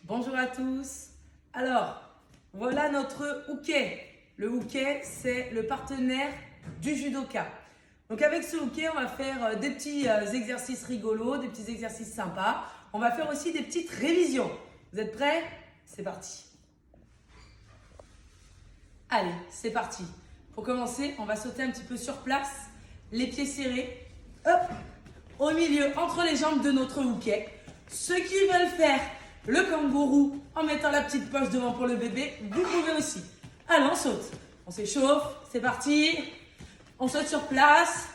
Bonjour à tous. Alors, voilà notre hooké. Le hooké, c'est le partenaire du judoka. Donc avec ce hooké, on va faire des petits exercices rigolos, des petits exercices sympas. On va faire aussi des petites révisions. Vous êtes prêts? C'est parti. Allez, c'est parti. Pour commencer, on va sauter un petit peu sur place, les pieds serrés. Hop, au milieu, entre les jambes de notre hooké. Ceux qui veulent faire le kangourou en mettant la petite poche devant pour le bébé, vous pouvez aussi. Allez, on saute. On s'échauffe, c'est parti. On saute sur place.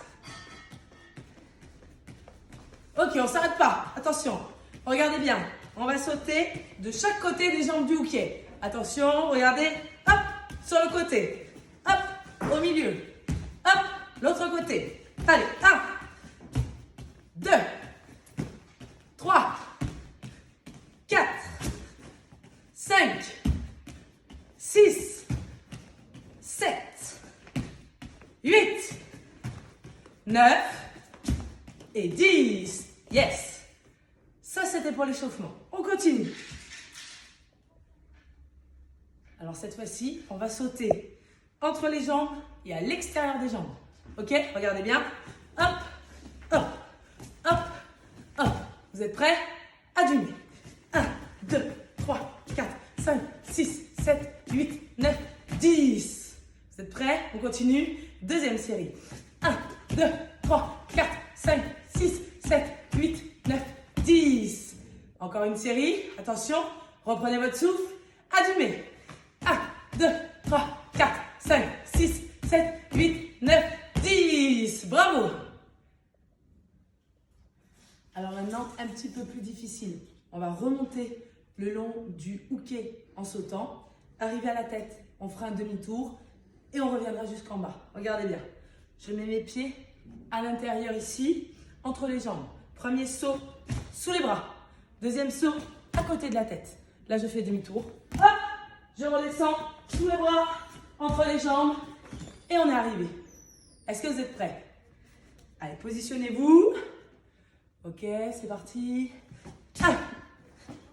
Ok, on ne s'arrête pas. Attention, regardez bien. On va sauter de chaque côté des jambes du hooké. Attention, regardez. Hop, sur le côté. Hop, au milieu. Hop, l'autre côté. Allez, 1, 2, 3, 4, 5, 6, 7, 8, 9 et 10. Yes! Ça, c'était pour l'échauffement. On continue. Alors, cette fois-ci, on va sauter entre les jambes et à l'extérieur des jambes. Ok? Regardez bien. Hop, hop, hop, hop. Vous êtes prêts? Adunez. 1, 2, 3, 4, 5, 6, 7, 8, 9, 10. Vous êtes prêts? On continue. Deuxième série. 1, 2, 3, 4, 5, 6, 7, 8, 9, 10. Encore une série. Attention. Reprenez votre souffle. Allumez. 1, 2, 3, 4, 5, 6, 7, 8, 9, 10. Bravo. Alors maintenant, un petit peu plus difficile. On va remonter le long du hooké en sautant. Arriver à la tête, on fera un demi-tour et on reviendra jusqu'en bas. Regardez bien. Je mets mes pieds à l'intérieur ici, entre les jambes. Premier saut sous les bras. Deuxième saut à côté de la tête. Là, je fais demi-tour. Hop, je redescends sous les bras, entre les jambes et on est arrivé. Est-ce que vous êtes prêts? Allez, positionnez-vous. Ok, c'est parti. 1,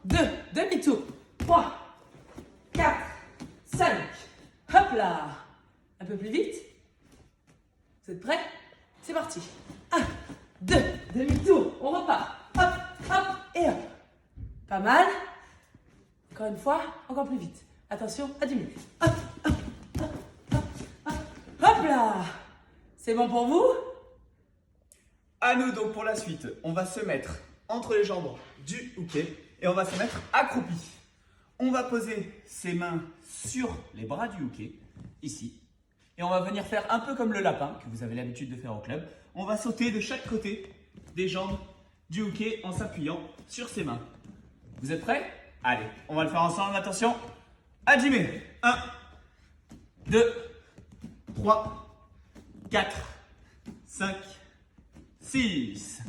2, demi-tour. 3, 4, 5. Hop là. Un peu plus vite. Vous êtes prêts? C'est parti. 1, 2, demi-tour. On repart. Hop, hop et hop. Pas mal. Encore une fois, encore plus vite. Attention, à demi. Hop, hop, hop, hop, hop. Hop là. C'est bon pour vous? À nous donc pour la suite, on va se mettre entre les jambes du hooké et on va se mettre accroupi. On va poser ses mains sur les bras du hooké, ici. Et on va venir faire un peu comme le lapin que vous avez l'habitude de faire au club. On va sauter de chaque côté des jambes du hooké en s'appuyant sur ses mains. Vous êtes prêts? Allez, on va le faire ensemble, attention. Hajime. 1, 2, 3, 4, 5, 6.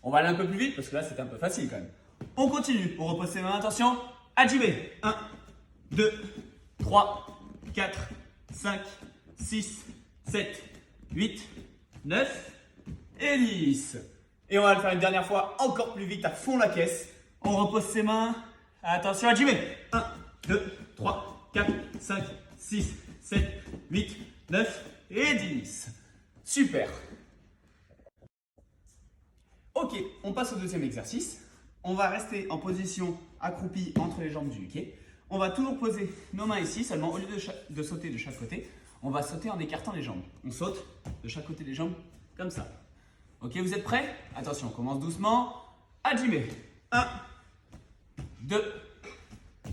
On va aller un peu plus vite parce que là c'était un peu facile quand même. On continue, on repose ses mains, attention. Hajime. 1, 2, 3, 4, 5, 6, 7, 8, 9 et 10. Et on va le faire une dernière fois encore plus vite à fond la caisse. On repose ses mains. Attention, Hajime. 1, 2, 3, 4, 5, 6, 7, 8, 9 et 10. Super. Ok, on passe au deuxième exercice. On va rester en position accroupie entre les jambes du hooké. On va toujours poser nos mains ici, seulement au lieu de sauter de chaque côté, on va sauter en écartant les jambes. On saute de chaque côté des jambes, comme ça. Ok, vous êtes prêts? Attention, on commence doucement. Hajime. 1, 2,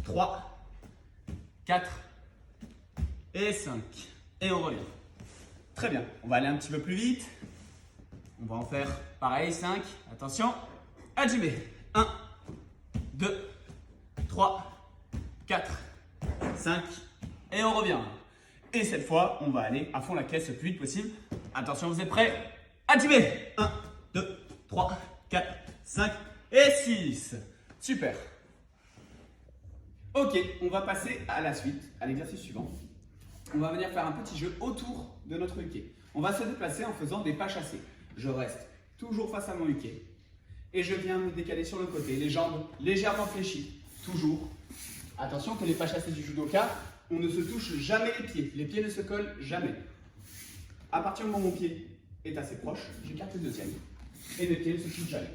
3, 4 et 5. Et on revient. Très bien, on va aller un petit peu plus vite. On va en faire pareil, 5. Attention. Hajime. 1, 2, 3, 4, 5. Et on revient. Et cette fois, on va aller à fond la caisse le plus vite possible. Attention, vous êtes prêts? Hajime. 1, 2, 3, 4, 5 et 6. Super. Ok, on va passer à la suite, à l'exercice suivant. On va venir faire un petit jeu autour de notre hooké. On va se déplacer en faisant des pas chassés. Je reste toujours face à mon hooké. et je viens me décaler sur le côté, les jambes légèrement fléchies, toujours. Attention que les pas chassés du judoka, on ne se touche jamais les pieds ne se collent jamais. À partir du moment où mon pied est assez proche, j'écarte le deuxième, et mes pieds ne se touchent jamais.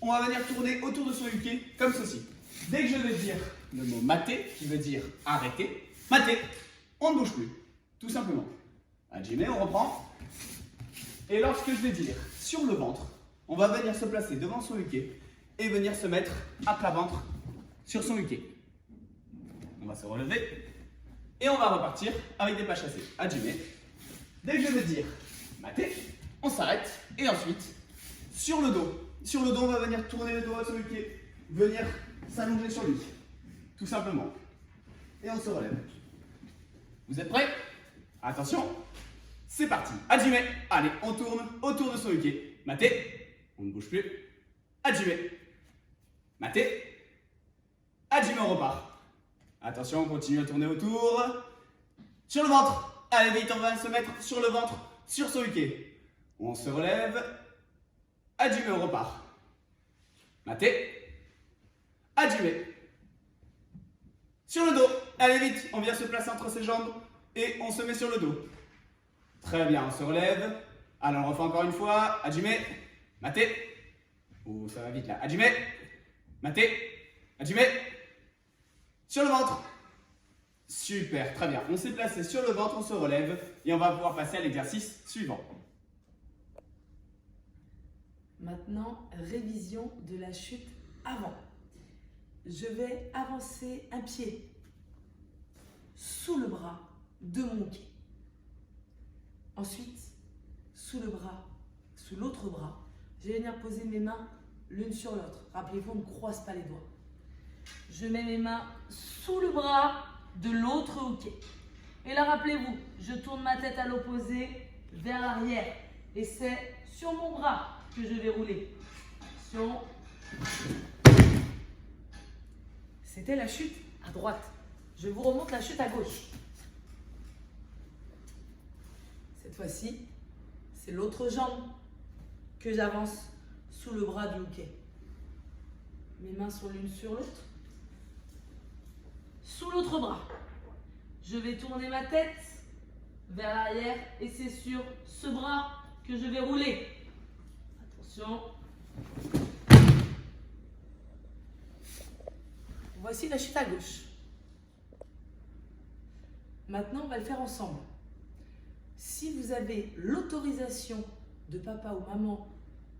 On va venir tourner autour de son uke comme ceci. Dès que je vais dire le mot mater, qui veut dire arrêter, mater, on ne bouge plus, tout simplement. Hajime, on reprend. Et lorsque je vais dire sur le ventre, on va venir se placer devant son uke et venir se mettre à plat ventre sur son uke. On va se relever et on va repartir avec des pas chassés. Hajime. Dès que je vais dire mater, on s'arrête et ensuite sur le dos. Sur le dos, on va venir tourner le dos à son uke, venir s'allonger sur lui, tout simplement. Et on se relève. Vous êtes prêts? Attention, c'est parti. Hajime. Allez, on tourne autour de son uke. Maté, on ne bouge plus. Hajime. Maté. Hajime, on repart. Attention, on continue à tourner autour. Sur le ventre. Allez, vite, on va se mettre sur le ventre, sur son uke. On se relève. Hajime, on repart. Maté. Hajime. Sur le dos. Allez, vite, on vient se placer entre ses jambes et on se met sur le dos. Très bien, on se relève. Allez, on refait encore une fois. Hajime. Maté. Oh, ça va vite là. Hajime. Maté. Hajime. Sur le ventre. Super, très bien. On s'est placé sur le ventre, on se relève et on va pouvoir passer à l'exercice suivant. Maintenant, révision de la chute avant. Je vais avancer un pied sous le bras de mon uke. Ensuite, sous l'autre bras, je vais venir poser mes mains l'une sur l'autre. Rappelez-vous, on ne croise pas les doigts. Je mets mes mains sous le bras de l'autre uke. Et là, rappelez-vous, je tourne ma tête à l'opposé vers l'arrière. Et c'est sur mon bras que je vais rouler. Attention. C'était la chute à droite. Je vous remonte la chute à gauche. Cette fois-ci, c'est l'autre jambe que j'avance sous le bras du uke. Mes mains sont l'une sur l'autre. Sous l'autre bras, je vais tourner ma tête vers l'arrière et c'est sur ce bras que je vais rouler. Attention. Voici la chute à gauche. Maintenant, on va le faire ensemble. Si vous avez l'autorisation de papa ou maman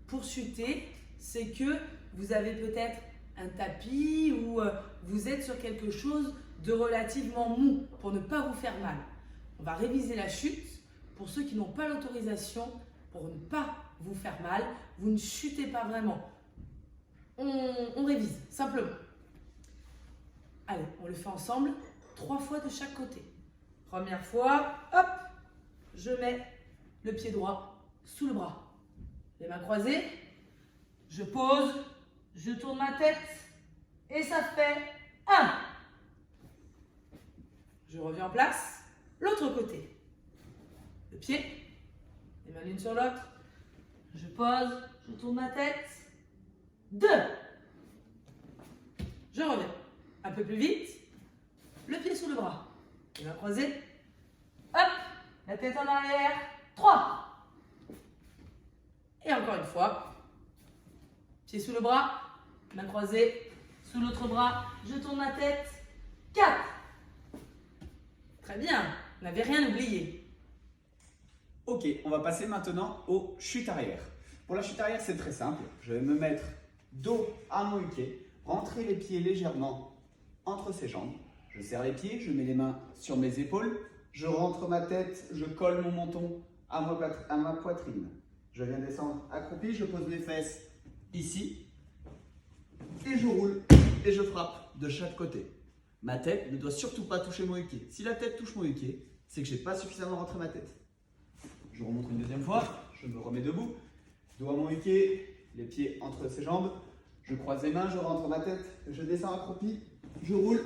pour chuter, c'est que vous avez peut-être un tapis ou vous êtes sur quelque chose de relativement mou pour ne pas vous faire mal. On va réviser la chute. Pour ceux qui n'ont pas l'autorisation, pour ne pas vous faire mal, vous ne chutez pas vraiment. On révise, simplement. Allez, on le fait ensemble, 3 fois de chaque côté. Première fois, hop, je mets le pied droit sous le bras. Les mains croisées, je pose, je tourne ma tête et ça fait 1. Je reviens en place, l'autre côté. Le pied, les mains l'une sur l'autre. Je pose, je tourne ma tête. 2. Je reviens. Un peu plus vite. Le pied sous le bras. Les mains croisées. Hop, la tête en arrière. 3. Et encore une fois. Pied sous le bras. Main croisée. Sous l'autre bras. Je tourne ma tête. 4. Très bien. Vous n'avez rien oublié. Ok, on va passer maintenant aux chutes arrière. Pour la chute arrière, c'est très simple. Je vais me mettre dos à mon uke, rentrer les pieds légèrement entre ses jambes. Je serre les pieds, je mets les mains sur mes épaules, je rentre ma tête, je colle mon menton à ma poitrine. Je viens descendre accroupi, je pose mes fesses ici et je roule et je frappe de chaque côté. Ma tête ne doit surtout pas toucher mon uke. Si la tête touche mon uke, c'est que je n'ai pas suffisamment rentré ma tête. Je remonte une deuxième fois, je me remets debout, dos à mon uke, les pieds entre ses jambes, je croise les mains, je rentre ma tête, je descends accroupi, je roule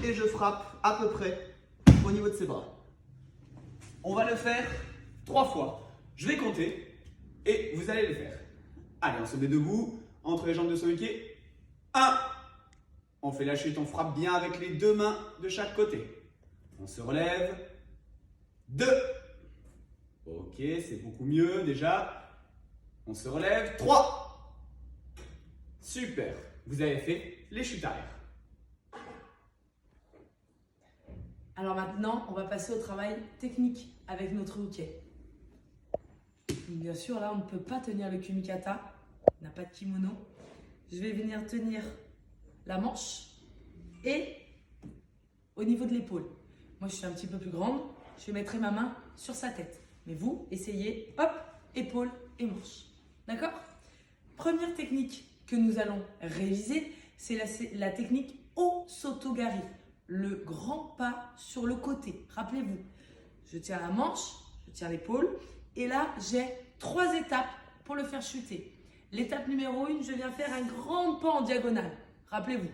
et je frappe à peu près au niveau de ses bras. On va le faire 3 fois. Je vais compter et vous allez le faire. Allez, on se met debout, entre les jambes de son hookay. 1. On fait la chute, on frappe bien avec les deux mains de chaque côté. On se relève. 2. Ok, c'est beaucoup mieux déjà. On se relève. 3. Super. Vous avez fait les chutes arrière. Alors maintenant, on va passer au travail technique avec notre hookay. Bien sûr, là, on ne peut pas tenir le kumikata. On n'a pas de kimono. Je vais venir tenir la manche et au niveau de l'épaule. Moi, je suis un petit peu plus grande. Je mettrai ma main sur sa tête. Mais vous, essayez, hop, épaule et manche. D'accord? Première technique que nous allons réviser, c'est la technique Osotogari. Le grand pas sur le côté. Rappelez-vous, je tiens la manche, je tiens l'épaule. Et là, j'ai 3 étapes pour le faire chuter. L'étape numéro 1, je viens faire un grand pas en diagonale. Rappelez-vous.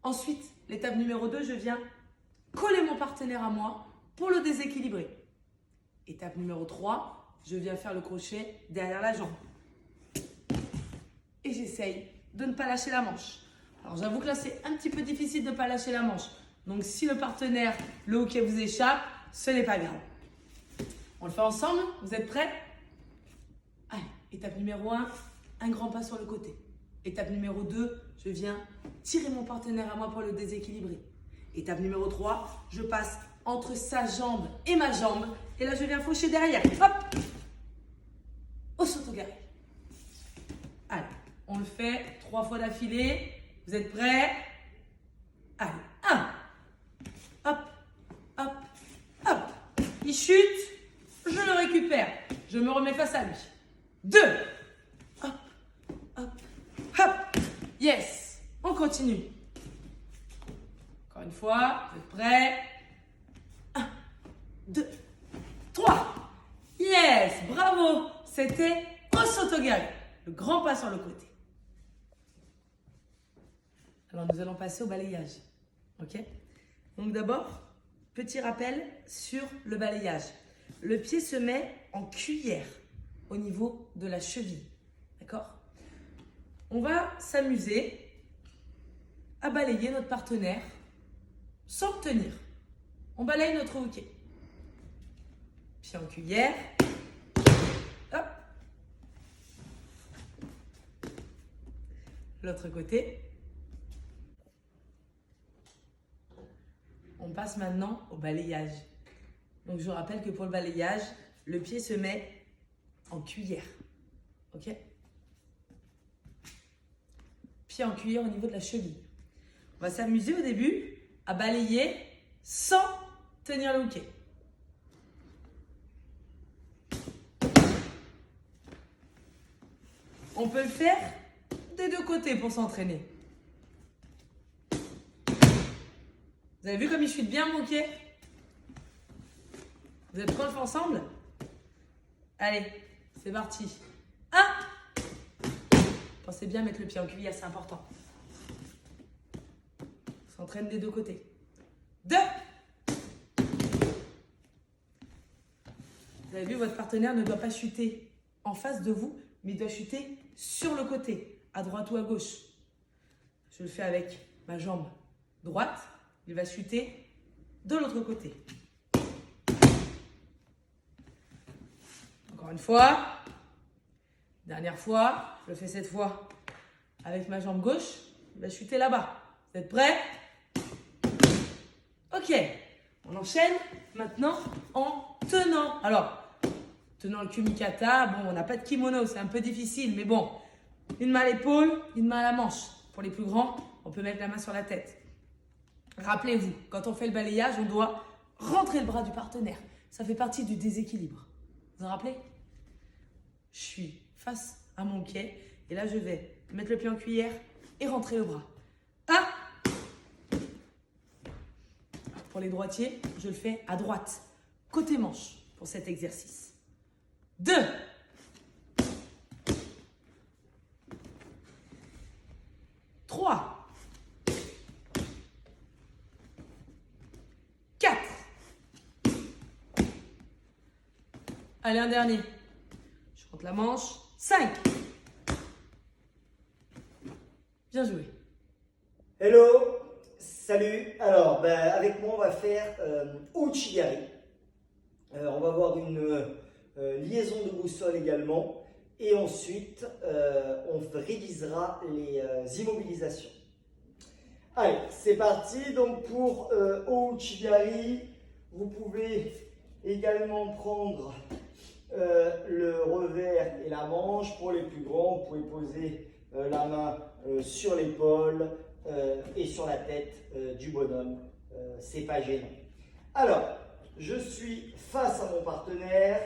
Ensuite, l'étape numéro 2, je viens coller mon partenaire à moi pour le déséquilibrer. Étape numéro 3, je viens faire le crochet derrière la jambe. Et j'essaye de ne pas lâcher la manche. Alors j'avoue que là, c'est un petit peu difficile de ne pas lâcher la manche. Donc si le partenaire, le hookay vous échappe, ce n'est pas grave. On le fait ensemble? Vous êtes prêts? Allez, étape numéro 1, un grand pas sur le côté. Étape numéro 2, je viens tirer mon partenaire à moi pour le déséquilibrer. Étape numéro 3, je passe entre sa jambe et ma jambe. Et là, je viens faucher derrière. Hop! Osotogari. Allez, on le fait 3 fois d'affilée. Vous êtes prêts? Allez, 1. Hop, hop, hop. Il chute. Je le récupère. Je me remets face à lui. 2. Hop, hop, hop. Yes. On continue. Encore une fois. Vous êtes prêts? 1, 2, 3. Yes. Bravo. C'était Osotogari. Le grand pas sur le côté. Alors, nous allons passer au balayage. Ok? Donc, d'abord, petit rappel sur le balayage. Le pied se met en cuillère au niveau de la cheville. D'accord? On va s'amuser à balayer notre partenaire sans le tenir. On balaye notre hookay. Pied en cuillère. Hop. L'autre côté. On passe maintenant au balayage. Donc, je vous rappelle que pour le balayage, le pied se met en cuillère. Ok? Pied en cuillère au niveau de la cheville. On va s'amuser au début à balayer sans tenir le hookay. On peut le faire des deux côtés pour s'entraîner. Vous avez vu comme il chute bien mon hookay? Vous êtes prêts, on le fait ensemble? Allez, c'est parti. 1. Pensez bien à mettre le pied en cuillère, c'est important. On s'entraîne des deux côtés. 2. Vous avez vu, votre partenaire ne doit pas chuter en face de vous, mais il doit chuter sur le côté, à droite ou à gauche. Je le fais avec ma jambe droite. Il va chuter de l'autre côté. Encore une fois. Dernière fois. Je le fais cette fois avec ma jambe gauche. Il va chuter là-bas. Vous êtes prêts? Ok. On enchaîne maintenant en tenant. Alors, tenant le kumikata. Bon, on n'a pas de kimono. C'est un peu difficile. Mais bon, une main à l'épaule, une main à la manche. Pour les plus grands, on peut mettre la main sur la tête. Rappelez-vous, quand on fait le balayage, on doit rentrer le bras du partenaire. Ça fait partie du déséquilibre. Vous vous rappelez? Je suis face à mon hookay et là, je vais mettre le pied en cuillère et rentrer le bras. 1. Pour les droitiers, je le fais à droite, côté manche pour cet exercice. 2. 3. 4. Allez, un dernier. Je rentre la manche. 5. Bien joué. Hello, salut. Alors, avec moi, on va faire Ouchigari. On va voir une liaison de boussole également. Et ensuite, on révisera les immobilisations. Allez, c'est parti. Donc, pour Ouchigari, vous pouvez également prendre le revers et la manche. Pour les plus grands, vous pouvez poser la main sur l'épaule et sur la tête du bonhomme. C'est pas gênant. Alors, je suis face à mon partenaire.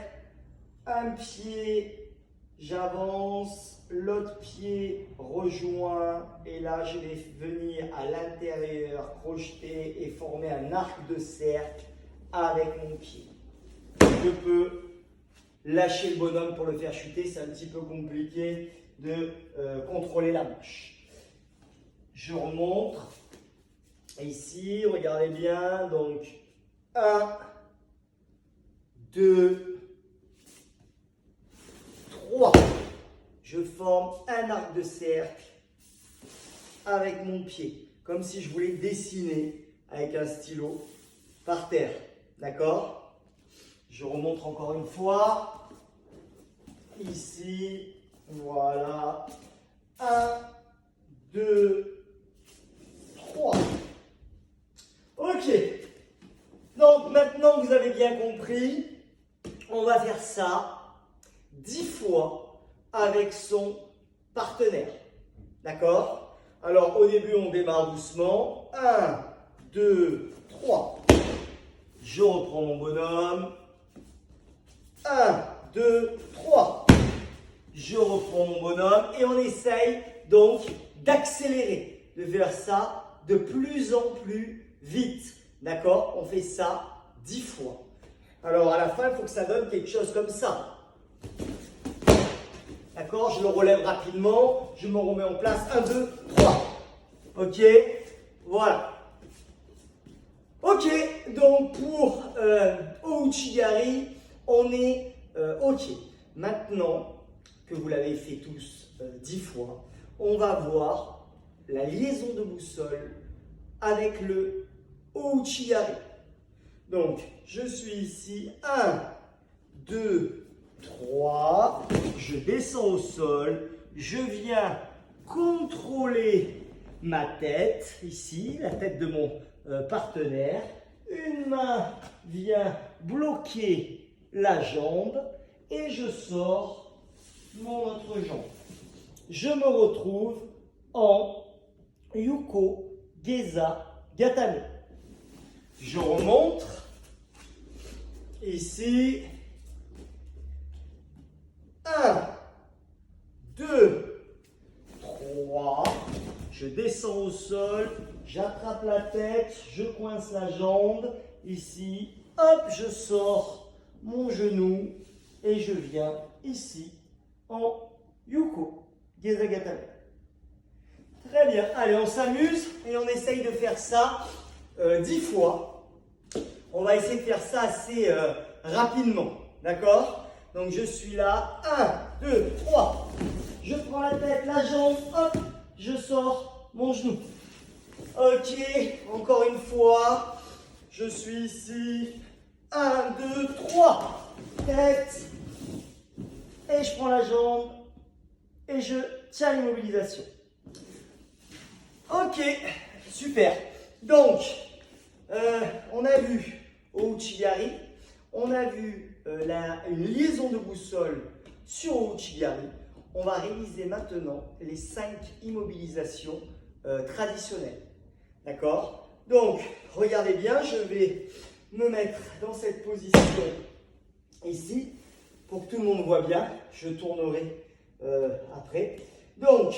Un pied, j'avance. L'autre pied rejoint. Et là, je vais venir à l'intérieur, crocheter et former un arc de cercle avec mon pied. Je peux lâcher le bonhomme pour le faire chuter. C'est un petit peu compliqué de contrôler la manche. Je remonte. Ici, regardez bien. Donc, 1, 2, 3. Je forme un arc de cercle avec mon pied. Comme si je voulais dessiner avec un stylo par terre. D'accord? Je remonte encore une fois. Ici. Voilà. 1, 2, 3. Ok. Donc maintenant que vous avez bien compris, on va faire ça 10 fois avec son partenaire. D'accord? Alors au début, on démarre doucement. 1, 2, 3. Je reprends mon bonhomme. 1, 2, 3. Je reprends mon bonhomme et on essaye donc d'accélérer, de faire ça de plus en plus vite. D'accord? On fait ça 10 fois. Alors à la fin, il faut que ça donne quelque chose comme ça. D'accord? Je le relève rapidement, je me remets en place. 1, 2, 3. Ok? Voilà. Ok, donc pour Ouchigari, on est ok. Maintenant que vous l'avez fait tous 10 fois, on va voir la liaison de boussole avec le Ouchigari. Donc, je suis ici, 1, 2, 3, je descends au sol, je viens contrôler ma tête, ici, la tête de mon partenaire. Une main vient bloquer la jambe et je sors mon autre jambe. Je me retrouve en Yuko Geza Gatame. Je remonte ici. 1, 2, 3. Je descends au sol. J'attrape la tête. Je coince la jambe. Ici. Hop, je sors mon genou. Et je viens ici en Yuko Geza Gatame. Très bien. Allez, on s'amuse et on essaye de faire ça 10 fois. On va essayer de faire ça assez rapidement. D'accord? Donc, je suis là. 1, 2, 3. Je prends la tête, la jambe. Hop, je sors mon genou. Ok, encore une fois. Je suis ici. 1, 2, 3. Tête. Et je prends la jambe. Et je tiens l'immobilisation. Ok, super. Donc, on a vu Ouchigari, on a vu une liaison de boussole sur Ouchigari. On va réviser maintenant les 5 immobilisations traditionnelles. D'accord? Donc, regardez bien, je vais me mettre dans cette position ici pour que tout le monde voit bien. Je tournerai après. Donc,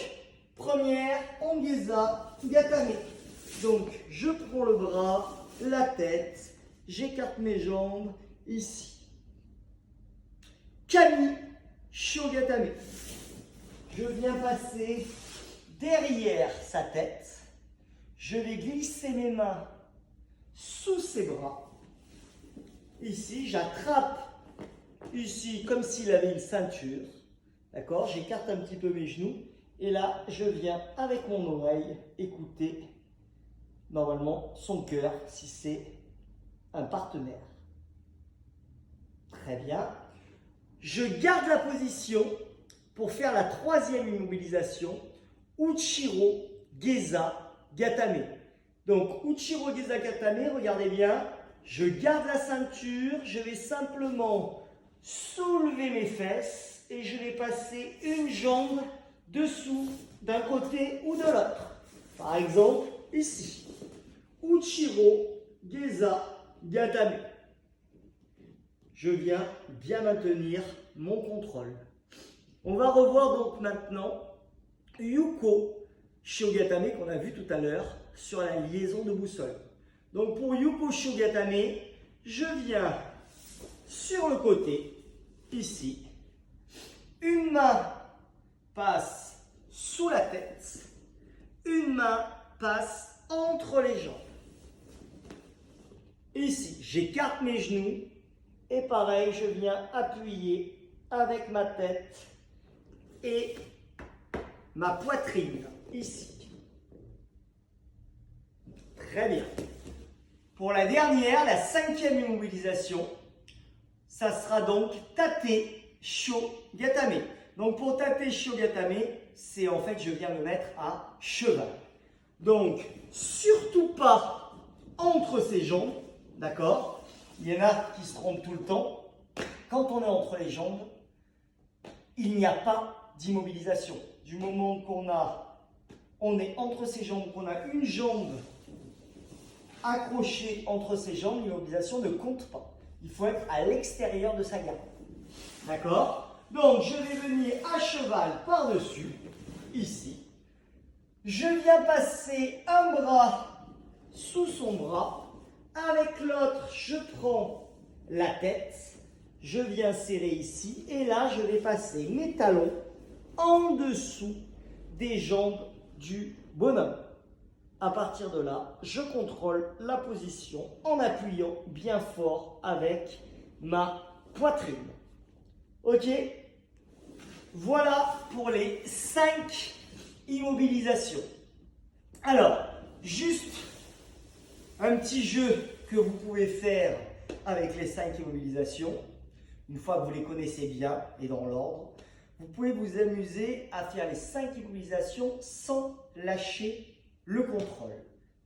première, Ongeza Gatame. Donc, je prends le bras, la tête, j'écarte mes jambes ici. Kami Shogatame. Je viens passer derrière sa tête. Je vais glisser mes mains sous ses bras. Ici, j'attrape ici comme s'il avait une ceinture. D'accord? J'écarte un petit peu mes genoux Et là, je viens avec mon oreille écouter normalement son cœur si c'est un partenaire. Très bien. Je garde la position pour faire la troisième immobilisation, Uchiro Geza Gatame. Donc, Uchiro Geza Gatame, regardez bien, je garde la ceinture, je vais simplement soulever mes fesses et je vais passer une jambe dessous d'un côté ou de l'autre. Par exemple, ici. Uchiro Geza Gatame. Je viens bien maintenir mon contrôle. On va revoir donc maintenant Yuko Shiogatame qu'on a vu tout à l'heure sur la liaison de boussole. Donc pour Yuko Shiogatame, je viens sur le côté, ici. Une main passe sous la tête, une main passe entre les jambes. Ici, j'écarte mes genoux et pareil, je viens appuyer avec ma tête et ma poitrine, ici. Très bien. Pour la dernière, la cinquième immobilisation, ça sera donc Tate Shio Gatame. Donc pour Tate Shio Gatame, c'est en fait, je viens me mettre à cheval. Donc, surtout pas entre ses jambes, d'accord? Il y en a qui se trompent tout le temps. Quand on est entre les jambes, il n'y a pas d'immobilisation. Du moment on est entre ses jambes, qu'on a une jambe accrochée entre ses jambes, l'immobilisation ne compte pas. Il faut être à l'extérieur de sa garde. D'accord? Donc, je vais venir à cheval par-dessus, ici. Je viens passer un bras sous son bras. Avec l'autre, je prends la tête. Je viens serrer ici. Et là, je vais passer mes talons en dessous des jambes du bonhomme. À partir de là, je contrôle la position en appuyant bien fort avec ma poitrine. Ok? Voilà pour les 5 immobilisations. Alors, juste un petit jeu que vous pouvez faire avec les 5 immobilisations. Une fois que vous les connaissez bien et dans l'ordre, vous pouvez vous amuser à faire les 5 immobilisations sans lâcher le contrôle.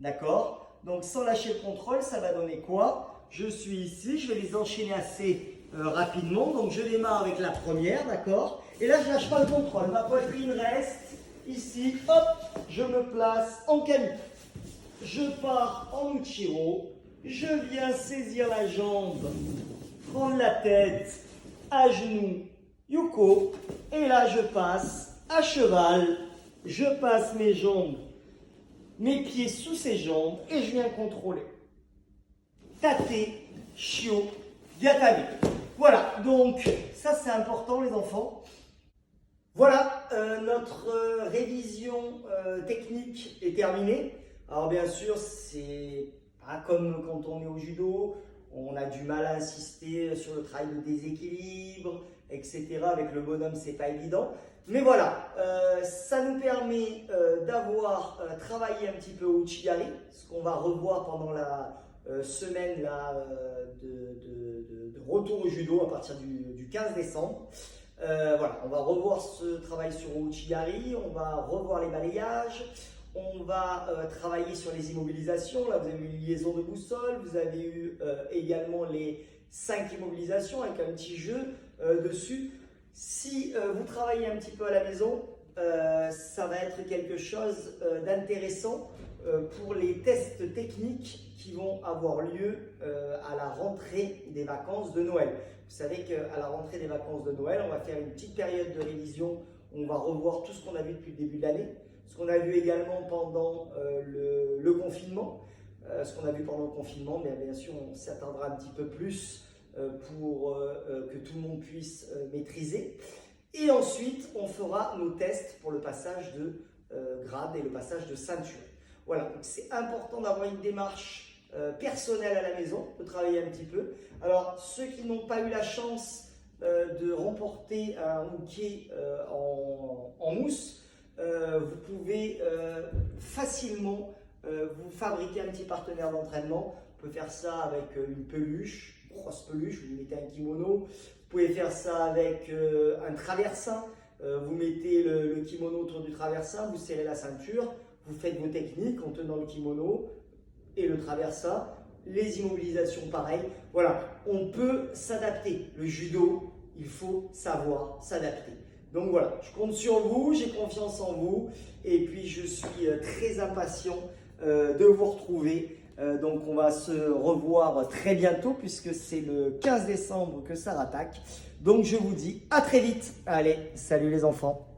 D'accord? Donc sans lâcher le contrôle, ça va donner quoi? Je suis ici, je vais les enchaîner assez rapidement. Donc je démarre avec la première, d'accord? Et là, je ne lâche pas le contrôle. Ma poitrine reste ici. Hop, je me place en canute. Je pars en Uchiro. Je viens saisir la jambe, prendre la tête, à genoux, Yuko. Et là, je passe à cheval. Je passe mes jambes, mes pieds sous ses jambes et je viens contrôler. Tate Shio Gatame. Voilà, donc ça c'est important les enfants. Voilà, notre révision technique est terminée. Alors bien sûr, c'est pas comme quand on est au judo, on a du mal à insister sur le travail de déséquilibre, etc. Avec le bonhomme, c'est pas évident. Mais voilà, ça nous permet d'avoir travaillé un petit peu au Uchiari, ce qu'on va revoir pendant la semaine là, de retour au judo à partir du 15 décembre. Voilà, on va revoir ce travail sur Uchiari, on va revoir les balayages, on va travailler sur les immobilisations. Là, vous avez eu une liaison de boussole, vous avez eu également les 5 immobilisations avec un petit jeu dessus. Si vous travaillez un petit peu à la maison, ça va être quelque chose d'intéressant pour les tests techniques qui vont avoir lieu à la rentrée des vacances de Noël. Vous savez qu'à la rentrée des vacances de Noël, on va faire une petite période de révision où on va revoir tout ce qu'on a vu depuis le début de l'année, ce qu'on a vu également pendant le confinement, ce qu'on a vu pendant le confinement, mais bien sûr on s'attendra un petit peu plus pour que tout le monde puisse maîtriser. Et ensuite, on fera nos tests pour le passage de grade et le passage de ceinture. Voilà, donc c'est important d'avoir une démarche personnelle à la maison, de travailler un petit peu. Alors, ceux qui n'ont pas eu la chance de remporter un hockey en mousse, vous pouvez facilement vous fabriquer un petit partenaire d'entraînement. On peut faire ça avec une peluche, une grosse peluche, vous mettez un kimono. Vous pouvez faire ça avec un traversin. Vous mettez le kimono autour du traversin, vous serrez la ceinture, vous faites vos techniques en tenant le kimono et le traversin. Les immobilisations, pareil. Voilà, on peut s'adapter. Le judo, il faut savoir s'adapter. Donc voilà, je compte sur vous, j'ai confiance en vous et puis je suis très impatient de vous retrouver. Donc on va se revoir très bientôt puisque c'est le 15 décembre que ça rattaque. Donc je vous dis à très vite. Allez, salut les enfants.